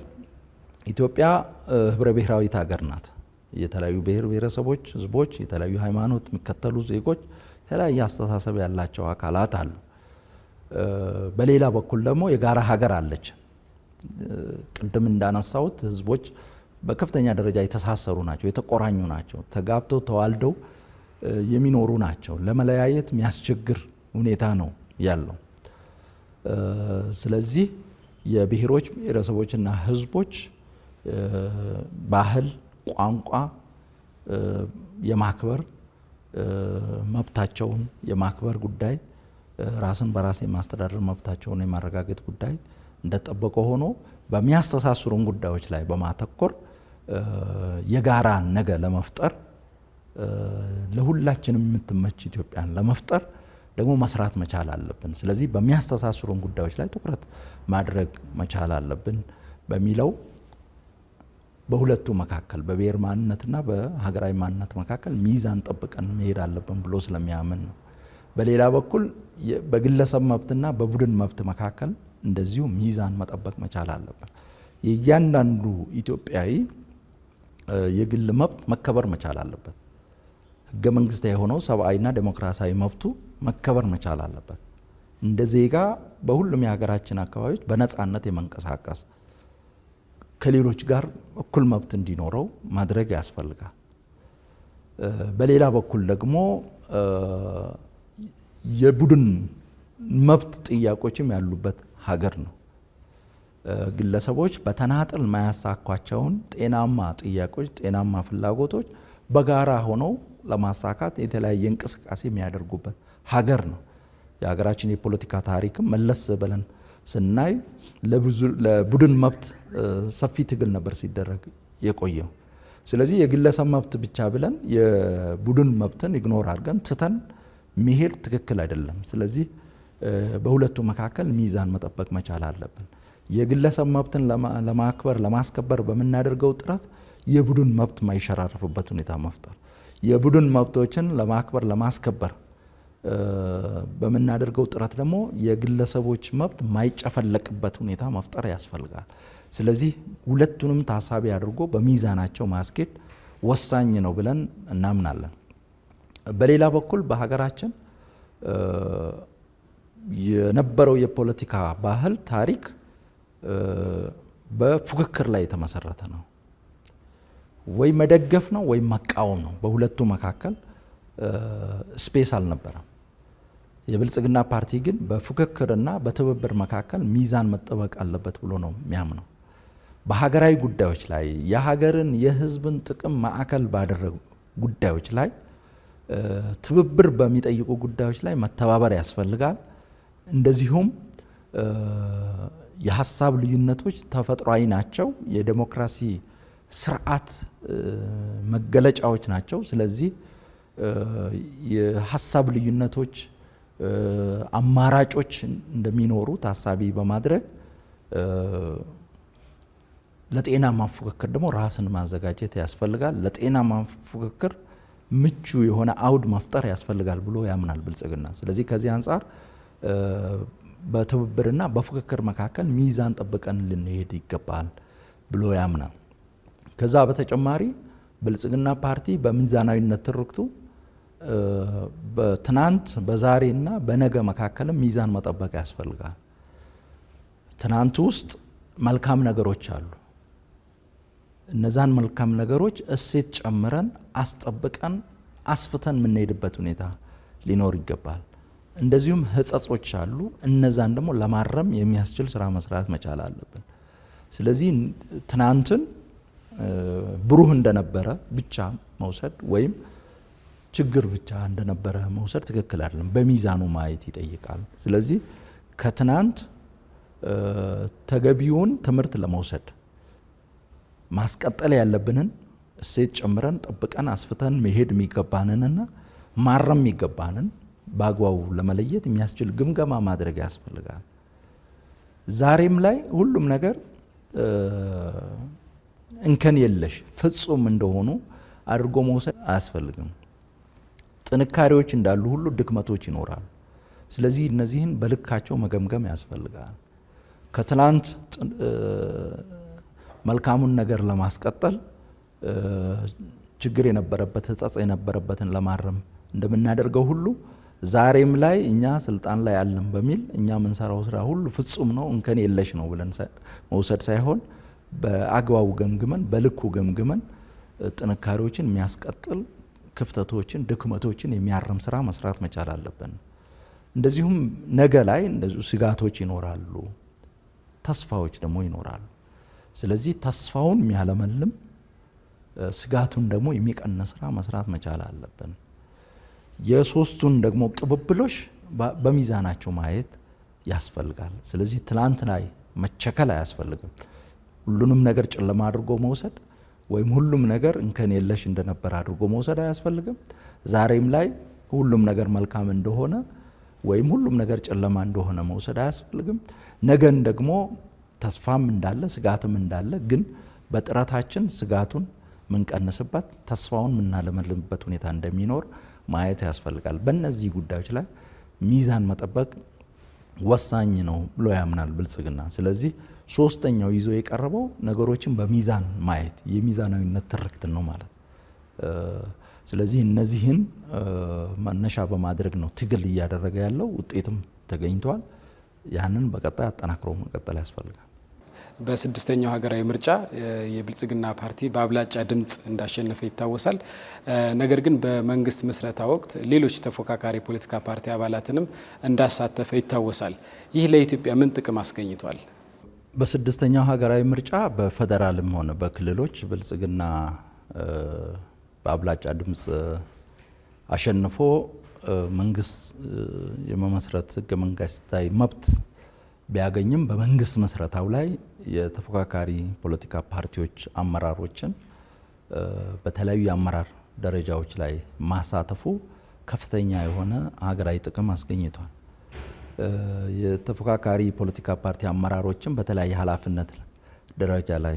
ኢትዮጵያ ህብረ ብሔራዊት ሀገር ናት። የተለያዩ ብሔር ብሔረሰቦች፣ ህዝቦች፣ የተለያዩ ሃይማኖት የሚከተሉ ዜጎች፣ የተለያየ አስተሳሰብ ያላቸው አካላት አሉ። በሌላ በኩል ደግሞ የጋራ ሀገር አለች። ቅድም እንዳነሳሁት ህዝቦች በከፍተኛ ደረጃ የተሳሰሩ ናቸው፣ የተቆራኙ ናቸው፣ ተጋብተው ተዋልደው የሚኖሩ ናቸው። ለመለያየት የሚያስቸግር ሁኔታ ነው ያለው። ስለዚህ የብሔሮች ብሔረሰቦችና ህዝቦች ባህል፣ ቋንቋ የማክበር መብታቸውን የማክበር ጉዳይ፣ ራስን በራስ የማስተዳደር መብታቸውን የማረጋገጥ ጉዳይ እንደጠበቀ ሆኖ በሚያስተሳስሩን ጉዳዮች ላይ በማተኮር የጋራ ነገ ለመፍጠር ለሁላችንም የምትመች ኢትዮጵያን ለመፍጠር ደግሞ መስራት መቻል አለብን። ስለዚህ በሚያስተሳስሩን ጉዳዮች ላይ ትኩረት ማድረግ መቻል አለብን በሚለው በሁለቱ መካከል በብሔር ማንነትና በሀገራዊ ማንነት መካከል ሚዛን ጠብቀን መሄድ አለብን ብሎ ስለሚያምን ነው። በሌላ በኩል በግለሰብ መብትና በቡድን መብት መካከል እንደዚሁ ሚዛን መጠበቅ መቻል አለብን። የእያንዳንዱ ኢትዮጵያዊ የግል መብት መከበር መቻል አለበት። ህገ መንግስታዊ የሆነው ሰብአዊና ዴሞክራሲያዊ መብቱ መከበር መቻል አለበት። እንደ ዜጋ በሁሉም የሀገራችን አካባቢዎች በነጻነት የመንቀሳቀስ ከሌሎች ጋር እኩል መብት እንዲኖረው ማድረግ ያስፈልጋል። በሌላ በኩል ደግሞ የቡድን መብት ጥያቄዎችም ያሉበት ሀገር ነው። ግለሰቦች በተናጥል ማያሳኳቸውን ጤናማ ጥያቄዎች፣ ጤናማ ፍላጎቶች በጋራ ሆነው ለማሳካት የተለያየ እንቅስቃሴ የሚያደርጉበት ሀገር ነው። የሀገራችን የፖለቲካ ታሪክም መለስ ብለን ስናይ ለቡድን መብት ሰፊ ትግል ነበር ሲደረግ የቆየው። ስለዚህ የግለሰብ መብት ብቻ ብለን የቡድን መብትን ኢግኖር አድርገን ትተን መሄድ ትክክል አይደለም። ስለዚህ በሁለቱ መካከል ሚዛን መጠበቅ መቻል አለብን። የግለሰብ መብትን ለማክበር ለማስከበር በምናደርገው ጥረት የቡድን መብት ማይሸራረፍበት ሁኔታ መፍጠር፣ የቡድን መብቶችን ለማክበር ለማስከበር በምናደርገው ጥረት ደግሞ የግለሰቦች መብት ማይጨፈለቅበት ሁኔታ መፍጠር ያስፈልጋል። ስለዚህ ሁለቱንም ታሳቢ አድርጎ በሚዛናቸው ማስኬድ ወሳኝ ነው ብለን እናምናለን። በሌላ በኩል በሀገራችን የነበረው የፖለቲካ ባህል ታሪክ በፉክክር ላይ የተመሰረተ ነው። ወይ መደገፍ ነው ወይ መቃወም ነው። በሁለቱ መካከል ስፔስ አልነበረም። የብልጽግና ፓርቲ ግን በፉክክርና በትብብር መካከል ሚዛን መጠበቅ አለበት ብሎ ነው የሚያምነው። በሀገራዊ ጉዳዮች ላይ የሀገርን የሕዝብን ጥቅም ማዕከል ባደረጉ ጉዳዮች ላይ ትብብር በሚጠይቁ ጉዳዮች ላይ መተባበር ያስፈልጋል። እንደዚሁም የሀሳብ ልዩነቶች ተፈጥሯዊ ናቸው፣ የዴሞክራሲ ስርዓት መገለጫዎች ናቸው። ስለዚህ የሀሳብ ልዩነቶች አማራጮች እንደሚኖሩ ታሳቢ በማድረግ ለጤናማ ፉክክር ደግሞ ራስን ማዘጋጀት ያስፈልጋል። ለጤናማ ፉክክር ምቹ የሆነ አውድ መፍጠር ያስፈልጋል ብሎ ያምናል ብልጽግና። ስለዚህ ከዚህ አንጻር በትብብርና በፉክክር መካከል ሚዛን ጠብቀን ልንሄድ ይገባል ብሎ ያምናል። ከዛ በተጨማሪ ብልጽግና ፓርቲ በሚዛናዊነት ትርክቱ በትናንት በዛሬና በነገ መካከል ሚዛን መጠበቅ ያስፈልጋል። ትናንት ውስጥ መልካም ነገሮች አሉ። እነዛን መልካም ነገሮች እሴት ጨምረን አስጠብቀን አስፍተን የምንሄድበት ሁኔታ ሊኖር ይገባል። እንደዚሁም ህጸጾች አሉ። እነዛን ደግሞ ለማረም የሚያስችል ስራ መስራት መቻል አለብን። ስለዚህ ትናንትን ብሩህ እንደነበረ ብቻ መውሰድ ወይም ችግር ብቻ እንደነበረ መውሰድ ትክክል አይደለም። በሚዛኑ ማየት ይጠይቃል። ስለዚህ ከትናንት ተገቢውን ትምህርት ለመውሰድ ማስቀጠል ያለብንን እሴት ጨምረን ጠብቀን አስፍተን መሄድ የሚገባንንና ማረም የሚገባንን በአግባቡ ለመለየት የሚያስችል ግምገማ ማድረግ ያስፈልጋል። ዛሬም ላይ ሁሉም ነገር እንከን የለሽ ፍጹም እንደሆኑ አድርጎ መውሰድ አያስፈልግም። ጥንካሬዎች እንዳሉ ሁሉ ድክመቶች ይኖራሉ። ስለዚህ እነዚህን በልካቸው መገምገም ያስፈልጋል። ከትላንት መልካሙን ነገር ለማስቀጠል ችግር የነበረበት ህጸጽ የነበረበትን ለማረም እንደምናደርገው ሁሉ ዛሬም ላይ እኛ ስልጣን ላይ አለን በሚል እኛ የምንሰራው ስራ ሁሉ ፍጹም ነው እንከን የለሽ ነው ብለን መውሰድ ሳይሆን በአግባቡ ገምግመን በልኩ ገምግመን ጥንካሬዎችን የሚያስቀጥል ክፍተቶችን፣ ድክመቶችን የሚያርም ስራ መስራት መቻል አለብን። እንደዚሁም ነገ ላይ እንደዚሁ ስጋቶች ይኖራሉ፣ ተስፋዎች ደግሞ ይኖራሉ። ስለዚህ ተስፋውን የሚያለመልም ስጋቱን ደግሞ የሚቀንስ ስራ መስራት መቻል አለብን። የሶስቱን ደግሞ ቅብብሎሽ በሚዛናቸው ማየት ያስፈልጋል። ስለዚህ ትላንት ላይ መቸከል አያስፈልግም። ሁሉንም ነገር ጨለማ አድርጎ መውሰድ ወይም ሁሉም ነገር እንከን የለሽ እንደነበር አድርጎ መውሰድ አያስፈልግም። ዛሬም ላይ ሁሉም ነገር መልካም እንደሆነ ወይም ሁሉም ነገር ጨለማ እንደሆነ መውሰድ አያስፈልግም። ነገን ደግሞ ተስፋም እንዳለ ስጋትም እንዳለ ግን በጥረታችን ስጋቱን ምንቀንስበት ተስፋውን ምናለመልምበት ሁኔታ እንደሚኖር ማየት ያስፈልጋል። በእነዚህ ጉዳዮች ላይ ሚዛን መጠበቅ ወሳኝ ነው ብሎ ያምናል ብልጽግና። ስለዚህ ሶስተኛው ይዞ የቀረበው ነገሮችን በሚዛን ማየት የሚዛናዊነት ትርክትን ነው ማለት። ስለዚህ እነዚህን መነሻ በማድረግ ነው ትግል እያደረገ ያለው። ውጤትም ተገኝቷል። ያንን በቀጣይ አጠናክሮ መቀጠል ያስፈልጋል። በስድስተኛው ሀገራዊ ምርጫ የብልጽግና ፓርቲ በአብላጫ ድምፅ እንዳሸነፈ ይታወሳል። ነገር ግን በመንግስት ምስረታ ወቅት ሌሎች ተፎካካሪ ፖለቲካ ፓርቲ አባላትንም እንዳሳተፈ ይታወሳል። ይህ ለኢትዮጵያ ምን ጥቅም አስገኝቷል? በስድስተኛው ሀገራዊ ምርጫ በፌደራልም ሆነ በክልሎች ብልጽግና በአብላጫ ድምፅ አሸንፎ መንግስት የመመስረት ህገ መንግስታዊ መብት ቢያገኝም በመንግስት መስረታው ላይ የተፎካካሪ ፖለቲካ ፓርቲዎች አመራሮችን በተለያዩ የአመራር ደረጃዎች ላይ ማሳተፉ ከፍተኛ የሆነ ሀገራዊ ጥቅም አስገኝቷል። የተፎካካሪ ፖለቲካ ፓርቲ አመራሮችን በተለያየ ኃላፊነት ደረጃ ላይ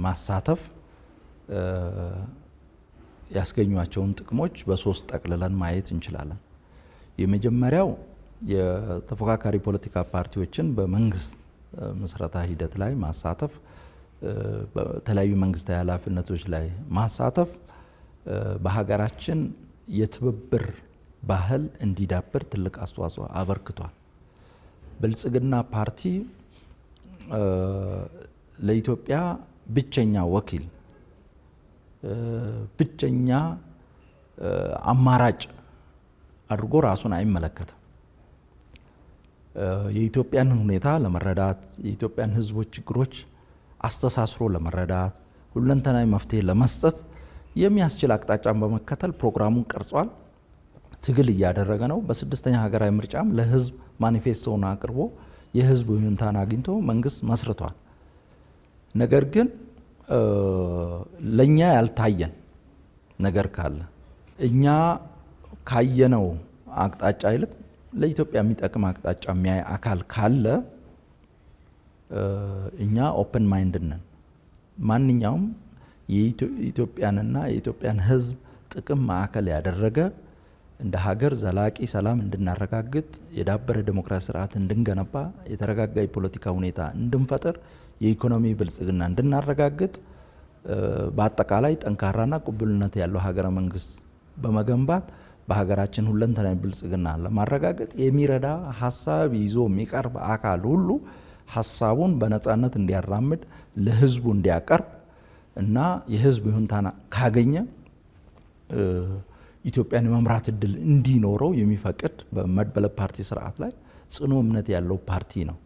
ማሳተፍ ያስገኟቸውን ጥቅሞች በሶስት ጠቅልለን ማየት እንችላለን። የመጀመሪያው የተፎካካሪ ፖለቲካ ፓርቲዎችን በመንግስት ምስረታ ሂደት ላይ ማሳተፍ፣ በተለያዩ መንግስታዊ ኃላፊነቶች ላይ ማሳተፍ በሀገራችን የትብብር ባህል እንዲዳብር ትልቅ አስተዋጽኦ አበርክቷል። ብልጽግና ፓርቲ ለኢትዮጵያ ብቸኛ ወኪል፣ ብቸኛ አማራጭ አድርጎ ራሱን አይመለከትም። የኢትዮጵያን ሁኔታ ለመረዳት የኢትዮጵያን ሕዝቦች ችግሮች አስተሳስሮ ለመረዳት ሁለንተናዊ መፍትሄ ለመስጠት የሚያስችል አቅጣጫን በመከተል ፕሮግራሙን ቀርጿል። ትግል እያደረገ ነው። በስድስተኛ ሀገራዊ ምርጫም ለህዝብ ማኒፌስቶውን አቅርቦ የህዝብ ይሁንታን አግኝቶ መንግስት መስርቷል። ነገር ግን ለኛ ያልታየን ነገር ካለ እኛ ካየነው አቅጣጫ ይልቅ ለኢትዮጵያ የሚጠቅም አቅጣጫ የሚያይ አካል ካለ እኛ ኦፕን ማይንድ ነን። ማንኛውም የኢትዮጵያንና የኢትዮጵያን ሕዝብ ጥቅም ማዕከል ያደረገ እንደ ሀገር ዘላቂ ሰላም እንድናረጋግጥ፣ የዳበረ ዴሞክራሲ ስርዓት እንድንገነባ፣ የተረጋጋ የፖለቲካ ሁኔታ እንድንፈጥር፣ የኢኮኖሚ ብልጽግና እንድናረጋግጥ፣ በአጠቃላይ ጠንካራና ቅቡልነት ያለው ሀገረ መንግስት በመገንባት በሀገራችን ሁለንተናዊ ብልጽግና ለማረጋገጥ የሚረዳ ሀሳብ ይዞ የሚቀርብ አካል ሁሉ ሀሳቡን በነጻነት እንዲያራምድ ለህዝቡ እንዲያቀርብ እና የህዝብ ይሁንታን ካገኘ ኢትዮጵያን የመምራት እድል እንዲኖረው የሚፈቅድ በመድበለ ፓርቲ ስርዓት ላይ ጽኑ እምነት ያለው ፓርቲ ነው።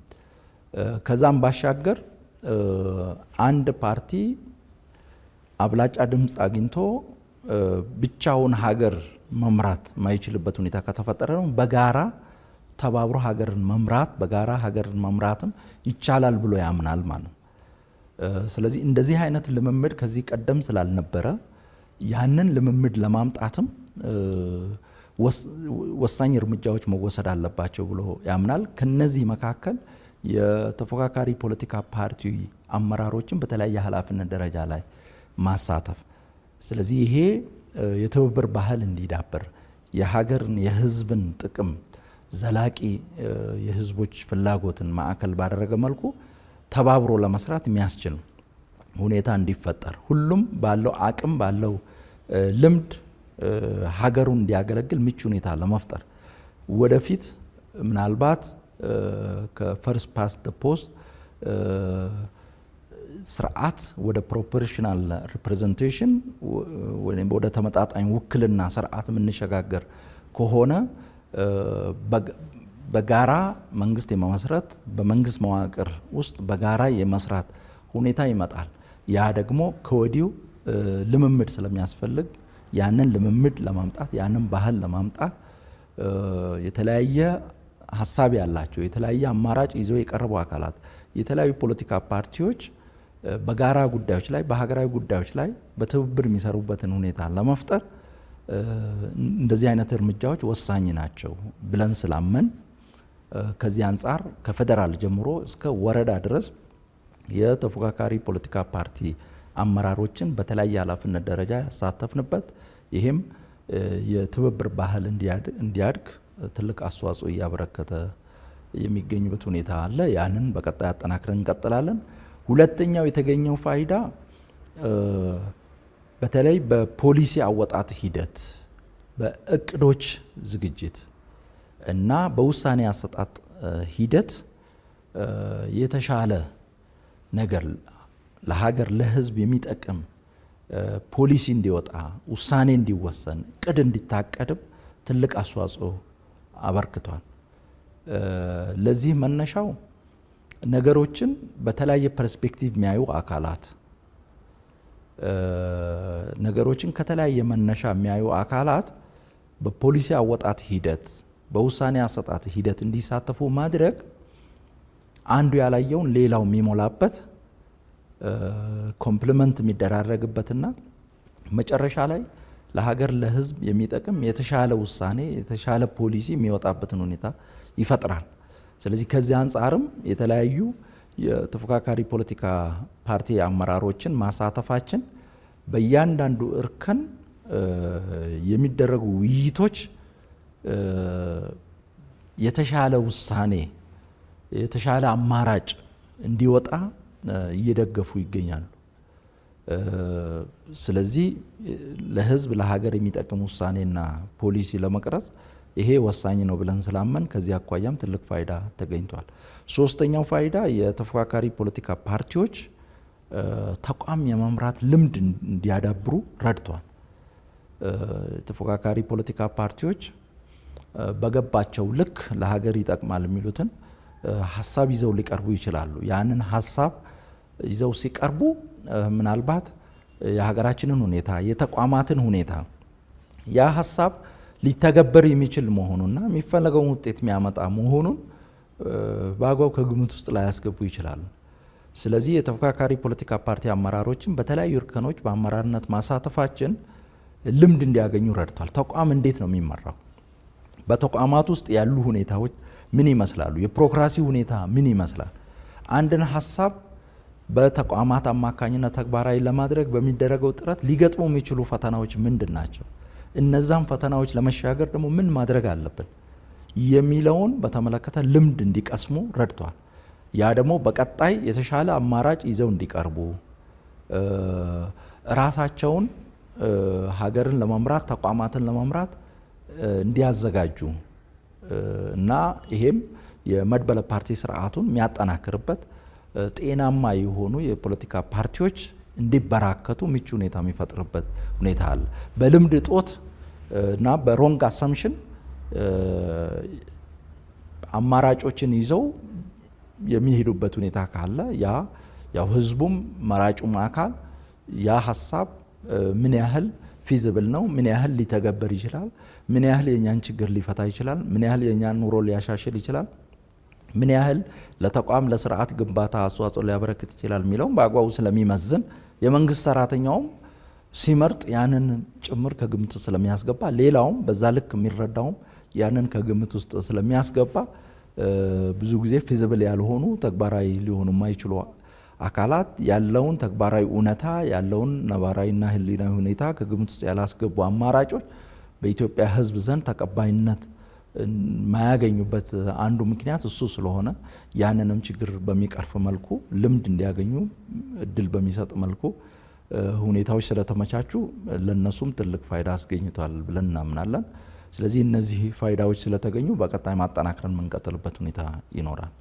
ከዛም ባሻገር አንድ ፓርቲ አብላጫ ድምፅ አግኝቶ ብቻውን ሀገር መምራት ማይችልበት ሁኔታ ከተፈጠረ ነው በጋራ ተባብሮ ሀገርን መምራት በጋራ ሀገርን መምራትም ይቻላል ብሎ ያምናል ማለት ነው። ስለዚህ እንደዚህ አይነት ልምምድ ከዚህ ቀደም ስላልነበረ ያንን ልምምድ ለማምጣትም ወሳኝ እርምጃዎች መወሰድ አለባቸው ብሎ ያምናል። ከነዚህ መካከል የተፎካካሪ ፖለቲካ ፓርቲ አመራሮችን በተለያየ ኃላፊነት ደረጃ ላይ ማሳተፍ። ስለዚህ ይሄ የትብብር ባህል እንዲዳበር የሀገርን የህዝብን ጥቅም ዘላቂ የህዝቦች ፍላጎትን ማዕከል ባደረገ መልኩ ተባብሮ ለመስራት የሚያስችል ሁኔታ እንዲፈጠር ሁሉም ባለው አቅም ባለው ልምድ ሀገሩን እንዲያገለግል ምቹ ሁኔታ ለመፍጠር ወደፊት ምናልባት ከፈርስት ፓስት ዘ ፖስት ስርዓት ወደ ፕሮፖርሽናል ሪፕሬዘንቴሽን ወደ ተመጣጣኝ ውክልና ስርዓት የምንሸጋገር ከሆነ በጋራ መንግስት የመመስረት በመንግስት መዋቅር ውስጥ በጋራ የመስራት ሁኔታ ይመጣል። ያ ደግሞ ከወዲሁ ልምምድ ስለሚያስፈልግ ያንን ልምምድ ለማምጣት ያንን ባህል ለማምጣት የተለያየ ሀሳብ ያላቸው የተለያየ አማራጭ ይዘው የቀረቡ አካላት የተለያዩ ፖለቲካ ፓርቲዎች በጋራ ጉዳዮች ላይ በሀገራዊ ጉዳዮች ላይ በትብብር የሚሰሩበትን ሁኔታ ለመፍጠር እንደዚህ አይነት እርምጃዎች ወሳኝ ናቸው ብለን ስላመን ከዚህ አንጻር ከፌደራል ጀምሮ እስከ ወረዳ ድረስ የተፎካካሪ ፖለቲካ ፓርቲ አመራሮችን በተለያየ ኃላፊነት ደረጃ ያሳተፍንበት ይሄም የትብብር ባህል እንዲያድግ ትልቅ አስተዋጽኦ እያበረከተ የሚገኝበት ሁኔታ አለ። ያንን በቀጣይ አጠናክረን እንቀጥላለን። ሁለተኛው የተገኘው ፋይዳ በተለይ በፖሊሲ አወጣት ሂደት በእቅዶች ዝግጅት እና በውሳኔ አሰጣጥ ሂደት የተሻለ ነገር ለሀገር ለሕዝብ የሚጠቅም ፖሊሲ እንዲወጣ ውሳኔ እንዲወሰን እቅድ እንዲታቀድም ትልቅ አስተዋጽኦ አበርክቷል። ለዚህ መነሻው ነገሮችን በተለያየ ፐርስፔክቲቭ የሚያዩ አካላት ነገሮችን ከተለያየ መነሻ የሚያዩ አካላት በፖሊሲ አወጣት ሂደት በውሳኔ አሰጣጥ ሂደት እንዲሳተፉ ማድረግ አንዱ ያላየውን ሌላው የሚሞላበት ኮምፕሊመንት የሚደራረግበትና መጨረሻ ላይ ለሀገር ለሕዝብ የሚጠቅም የተሻለ ውሳኔ የተሻለ ፖሊሲ የሚወጣበትን ሁኔታ ይፈጥራል። ስለዚህ ከዚህ አንጻርም የተለያዩ የተፎካካሪ ፖለቲካ ፓርቲ አመራሮችን ማሳተፋችን በእያንዳንዱ እርከን የሚደረጉ ውይይቶች የተሻለ ውሳኔ የተሻለ አማራጭ እንዲወጣ እየደገፉ ይገኛሉ። ስለዚህ ለሕዝብ ለሀገር የሚጠቅም ውሳኔና ፖሊሲ ለመቅረጽ ይሄ ወሳኝ ነው ብለን ስላመን ከዚህ አኳያም ትልቅ ፋይዳ ተገኝቷል። ሶስተኛው ፋይዳ የተፎካካሪ ፖለቲካ ፓርቲዎች ተቋም የመምራት ልምድ እንዲያዳብሩ ረድቷል። የተፎካካሪ ፖለቲካ ፓርቲዎች በገባቸው ልክ ለሀገር ይጠቅማል የሚሉትን ሀሳብ ይዘው ሊቀርቡ ይችላሉ። ያንን ሀሳብ ይዘው ሲቀርቡ ምናልባት የሀገራችንን ሁኔታ የተቋማትን ሁኔታ ያ ሀሳብ ሊተገበር የሚችል መሆኑና የሚፈለገውን ውጤት የሚያመጣ መሆኑን በአግባቡ ከግምት ውስጥ ላይ ያስገቡ ይችላሉ። ስለዚህ የተፎካካሪ ፖለቲካ ፓርቲ አመራሮችን በተለያዩ እርከኖች በአመራርነት ማሳተፋችን ልምድ እንዲያገኙ ረድቷል። ተቋም እንዴት ነው የሚመራው? በተቋማት ውስጥ ያሉ ሁኔታዎች ምን ይመስላሉ? የፕሮክራሲ ሁኔታ ምን ይመስላል? አንድን ሀሳብ በተቋማት አማካኝነት ተግባራዊ ለማድረግ በሚደረገው ጥረት ሊገጥሙ የሚችሉ ፈተናዎች ምንድን ናቸው? እነዛን ፈተናዎች ለመሻገር ደግሞ ምን ማድረግ አለብን የሚለውን በተመለከተ ልምድ እንዲቀስሙ ረድቷል። ያ ደግሞ በቀጣይ የተሻለ አማራጭ ይዘው እንዲቀርቡ ራሳቸውን ሀገርን ለመምራት ተቋማትን ለመምራት እንዲያዘጋጁ እና ይሄም የመድበለ ፓርቲ ስርዓቱን የሚያጠናክርበት ጤናማ የሆኑ የፖለቲካ ፓርቲዎች እንዲበራከቱ ምቹ ሁኔታ የሚፈጥርበት ሁኔታ አለ። በልምድ እጦት እና በሮንግ አሰምሽን አማራጮችን ይዘው የሚሄዱበት ሁኔታ ካለ ያው ህዝቡም መራጩም አካል ያ ሀሳብ ምን ያህል ፊዚብል ነው፣ ምን ያህል ሊተገበር ይችላል፣ ምን ያህል የኛን ችግር ሊፈታ ይችላል፣ ምን ያህል የኛን ኑሮ ሊያሻሽል ይችላል፣ ምን ያህል ለተቋም ለስርዓት ግንባታ አስተዋጽኦ ሊያበረክት ይችላል የሚለውም በአግባቡ ስለሚመዝን የመንግስት ሰራተኛውም ሲመርጥ ያንን ጭምር ከግምት ስለሚያስገባ ሌላውም በዛ ልክ የሚረዳውም ያንን ከግምት ውስጥ ስለሚያስገባ ብዙ ጊዜ ፊዚብል ያልሆኑ ተግባራዊ ሊሆኑ የማይችሉ አካላት ያለውን ተግባራዊ እውነታ ያለውን ነባራዊና ህሊናዊ ሁኔታ ከግምት ውስጥ ያላስገቡ አማራጮች በኢትዮጵያ ህዝብ ዘንድ ተቀባይነት ማያገኙበት አንዱ ምክንያት እሱ ስለሆነ ያንንም ችግር በሚቀርፍ መልኩ ልምድ እንዲያገኙ እድል በሚሰጥ መልኩ ሁኔታዎች ስለተመቻቹ ለነሱም ትልቅ ፋይዳ አስገኝቷል ብለን እናምናለን። ስለዚህ እነዚህ ፋይዳዎች ስለተገኙ በቀጣይ ማጠናከርን የምንቀጥልበት ሁኔታ ይኖራል።